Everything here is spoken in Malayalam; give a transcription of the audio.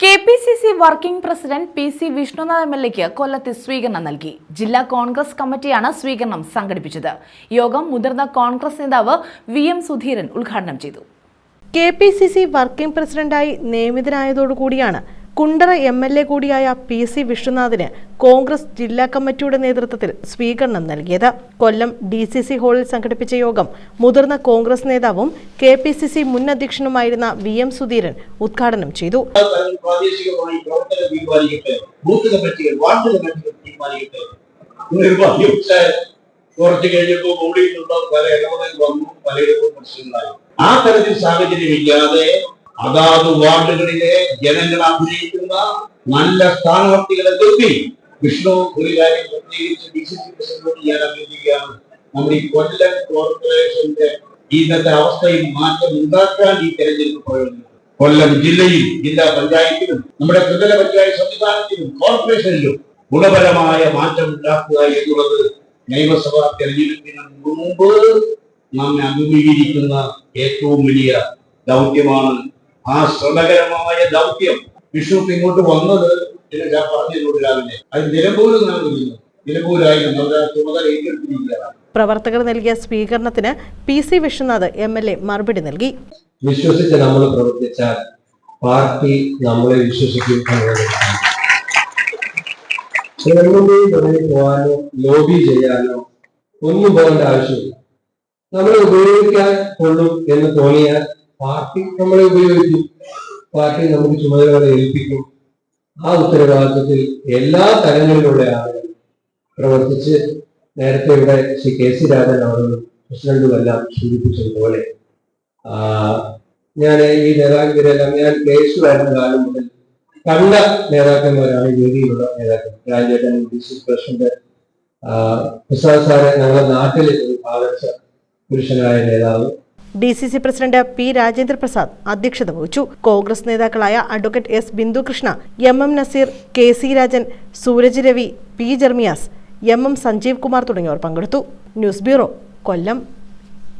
KPCC working president PC Vishnunath MLAക്ക് കൊല്ലത്ത് സ്വീകരണം നൽകി. ജില്ലാ കോൺഗ്രസ് കമ്മിറ്റിയാണ് സ്വീകരണം സംഘടിപ്പിച്ചത്. യോഗം മുതിർന്ന കോൺഗ്രസ് നേതാവ് VM സുധീരൻ ഉദ്ഘാടനം ചെയ്തു. KPCC വർക്കിംഗ് പ്രസിഡന്റായി നിയമിതനായതോടുകൂടിയാണ് കുണ്ടറ MLA കൂടിയായ PC വിഷ്ണുനാഥിന് കോൺഗ്രസ് ജില്ലാ കമ്മിറ്റിയുടെ നേതൃത്വത്തിൽ സ്വീകരണം നൽകിയത്. കൊല്ലം DCC ഹാളിൽ സംഘടിപ്പിച്ച യോഗം മുതിർന്ന കോൺഗ്രസ് നേതാവും KPCC മുൻ അധ്യക്ഷനുമായിരുന്ന VM സുധീരൻ ഉദ്ഘാടനം ചെയ്തു. ആ തരത്തിൽ സാഹചര്യമില്ലാതെ അതാത് വാർഡുകളിലെ ജനങ്ങൾ ആഗ്രഹിക്കുന്ന നല്ല സ്ഥാനാർത്ഥികളെ നിർത്തി വിഷ്ണു ഒരു കാര്യം പ്രത്യേകിച്ച് DCC പ്രസിഡന്റിനോട് ഞാൻ അഭ്യർത്ഥിക്കുകയാണ്. നമ്മുടെ ഈ കൊല്ലം കോർപ്പറേഷന്റെ ഇന്നത്തെ അവസ്ഥയിൽ മാറ്റം ഉണ്ടാക്കാൻ ഈ തെരഞ്ഞെടുപ്പ് പ്രയോജനം. കൊല്ലം ജില്ലയിൽ ജില്ലാ പഞ്ചായത്തിലും നമ്മുടെ ത്രിതല പഞ്ചായത്ത് സംവിധാനത്തിലും കോർപ്പറേഷനിലും ഗുണപരമായ മാറ്റം ഉണ്ടാക്കുക എന്നുള്ളത് നിയമസഭാ തെരഞ്ഞെടുപ്പിന് മുമ്പ് നമ്മെ അഭിമുഖീകരിക്കുന്ന ഏറ്റവും വലിയ ദൗത്യമാണ്. ആ ശ്രമകരമായ ദൗത്യം വിഷ്ണു ഇങ്ങോട്ട് വന്നത് ഞാൻ പറഞ്ഞതിനോട് രാവിലെ അത് നിലമ്പൂരിൽ നൽകുന്നു. നിലമ്പൂരായി നമ്മുടെ ചുമതല ഏറ്റെടുത്തിരിക്കുകയാണ്. പ്രവർത്തകർ നൽകിയ സ്വീകരണത്തിന് PC വിഷ്ണുനാഥ് MLA മറുപടി നൽകി. വിശ്വസിച്ച് നമ്മൾ പ്രവർത്തിച്ചാൽ പാർട്ടി നമ്മളെ വിശ്വസിക്കും. പോകാനോ ലോബി ചെയ്യാനോ ഒന്നും പോകേണ്ട ആവശ്യമില്ല. നമ്മളെ ഉപയോഗിക്കാൻ കൊള്ളും എന്ന് തോന്നിയാൽ പാർട്ടി നമ്മളെ ഉപയോഗിക്കും. പാർട്ടി നമുക്ക് ചുമതലകളെ ഏൽപ്പിക്കും. ആ ഉത്തരവാദിത്വത്തിൽ എല്ലാ തലങ്ങളിലുള്ള ആളുകൾ പ്രവർത്തിച്ച് നേരത്തെ ഇവിടെ ശ്രീ KC രാജൻ അവരും പ്രസിഡന്റുമെല്ലാം സൂചിപ്പിച്ചതുപോലെ ഞാൻ ഈ നേതാക്കളെല്ലാം ഞാൻ കേസുമായിരുന്ന കാലം മുതൽ കണ്ട നേതാക്കന്മാരാണ് ഈ വേദിയിലുള്ള നേതാക്കൾ. രാജേട്ടൻ DCC പ്രസിഡന്റ് പ്രസാദ് സാറ് ഞങ്ങളുടെ നാട്ടിൽ ആദർശ പുരുഷനായ നേതാവ്. DCC president P Rajendra Prasad അധ്യക്ഷത വഹിച്ചു. കോൺഗ്രസ് നേതാക്കളായ advocate S Bindu Krishna, MM Nazeer, KC Rajan, Sooraj Ravi, P Jermias, MM Sanjeev Kumar തുടങ്ങിയവർ പങ്കെടുത്തു. ന്യൂസ് ബ്യൂറോ, കൊല്ലം.